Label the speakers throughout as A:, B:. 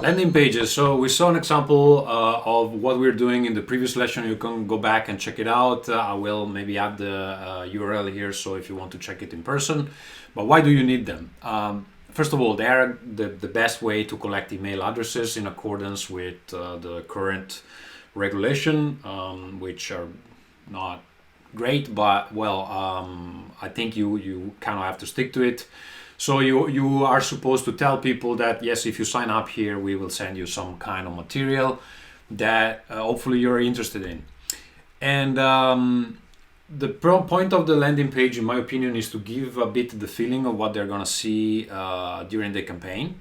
A: Landing pages. So we saw an example of what we're doing in the previous lesson. You can go back and check it out. I will maybe add the URL here, so if you want to check it in person. But why do you need them? First of all, they are the best way to collect email addresses in accordance with the current regulation, which are not great, but well, I think you kind of have to stick to it. So you are supposed to tell people that yes, if you sign up here, we will send you some kind of material that hopefully you're interested in. And the point of the landing page, in my opinion, is to give a bit the feeling of what they're gonna see during the campaign.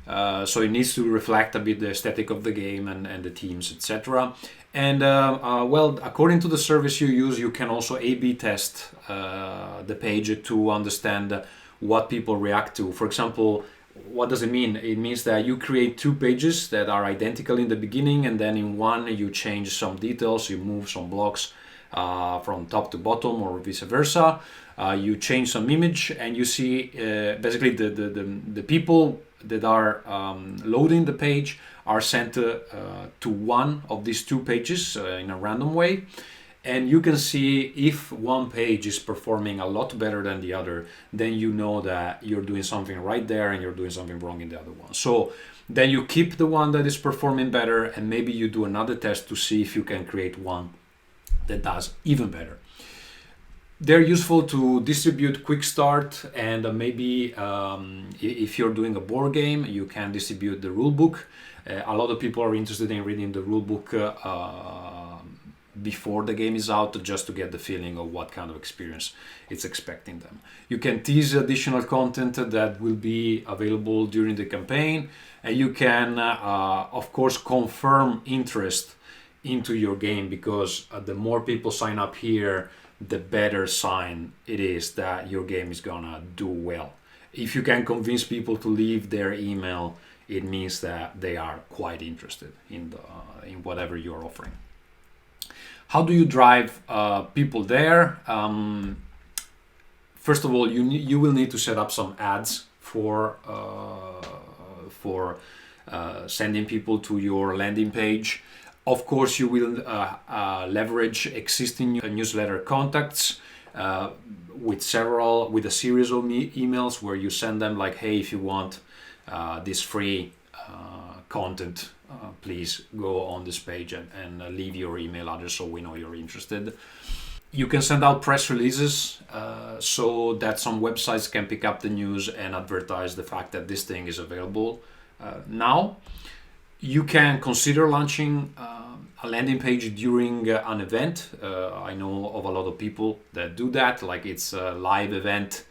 A: So it needs to reflect a bit the aesthetic of the game and the themes, etc. And well, according to the service you use, you can also A/B test the page to understand what people react to. For example, what does it mean? It means that you create two pages that are identical in the beginning, and then in one you change some details, you move some blocks from top to bottom or vice versa. You change some image, and you see basically the people that are loading the page are sent to one of these two pages in a random way. And you can see if one page is performing a lot better than the other, then you know that you're doing something right there and you're doing something wrong in the other one. So then you keep the one that is performing better, and maybe you do another test to see if you can create one that does even better. They're useful to distribute Quickstart, and maybe if you're doing a board game, you can distribute the rulebook. A lot of people are interested in reading the rulebook before the game is out, just to get the feeling of what kind of experience it's expecting them. You can tease additional content that will be available during the campaign, and you can of course confirm interest into your game, because the more people sign up here, the better sign it is that your game is gonna do well. If you can convince people to leave their email, it means that they are quite interested in whatever you're offering. How do you drive people there? First of all, you will need to set up some ads for sending people to your landing page. Of course, you will leverage existing newsletter contacts with a series of emails where you send them like, hey, if you want this free content, please go on this page and leave your email address so we know you're interested. You can send out press releases so that some websites can pick up the news and advertise the fact that this thing is available now. You can consider launching a landing page during an event. I know of a lot of people that do that, like it's a live event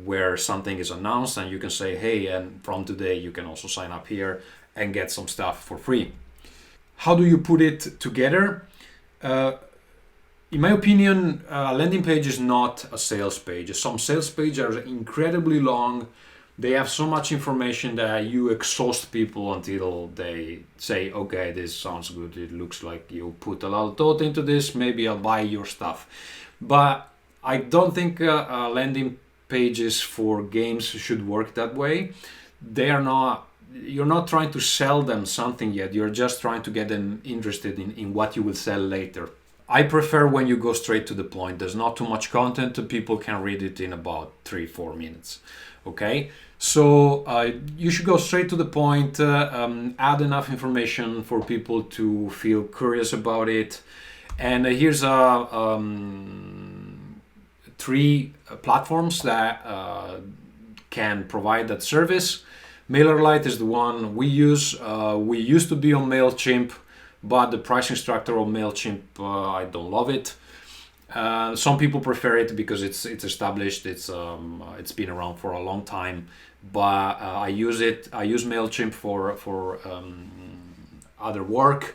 A: where something is announced, and you can say, hey, and from today you can also sign up here and get some stuff for free. How do you put it together? In my opinion, a landing page is not a sales page. Some sales pages are incredibly long. They have so much information that you exhaust people until they say, okay, this sounds good. It looks like you put a lot of thought into this. Maybe I'll buy your stuff. But I don't think landing pages for games should work that way. You're not trying to sell them something yet. You're just trying to get them interested in what you will sell later. I prefer when you go straight to the point. There's not too much content. People can read it in about 3-4 minutes. Okay, so you should go straight to the point, add enough information for people to feel curious about it. And here's 3 platforms that can provide that service. Mailerlite is the one we use. We used to be on Mailchimp, but the pricing structure of Mailchimp, I don't love it. Some people prefer it because it's established. It's been around for a long time. But I use it. I use Mailchimp for other work,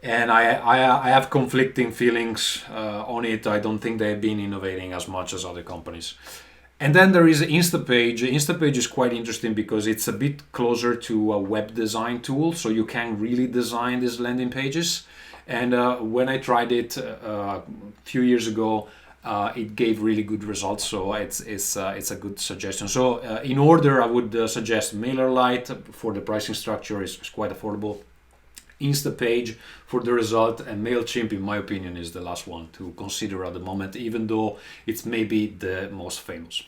A: and I have conflicting feelings on it. I don't think they've been innovating as much as other companies. And then there is Instapage. Instapage is quite interesting because it's a bit closer to a web design tool, so you can really design these landing pages. And when I tried it a few years ago, it gave really good results, so it's a good suggestion. So in order, I would suggest Mailerlite for the pricing structure is quite affordable, Instapage for the result, and Mailchimp, in my opinion, is the last one to consider at the moment, even though it's maybe the most famous.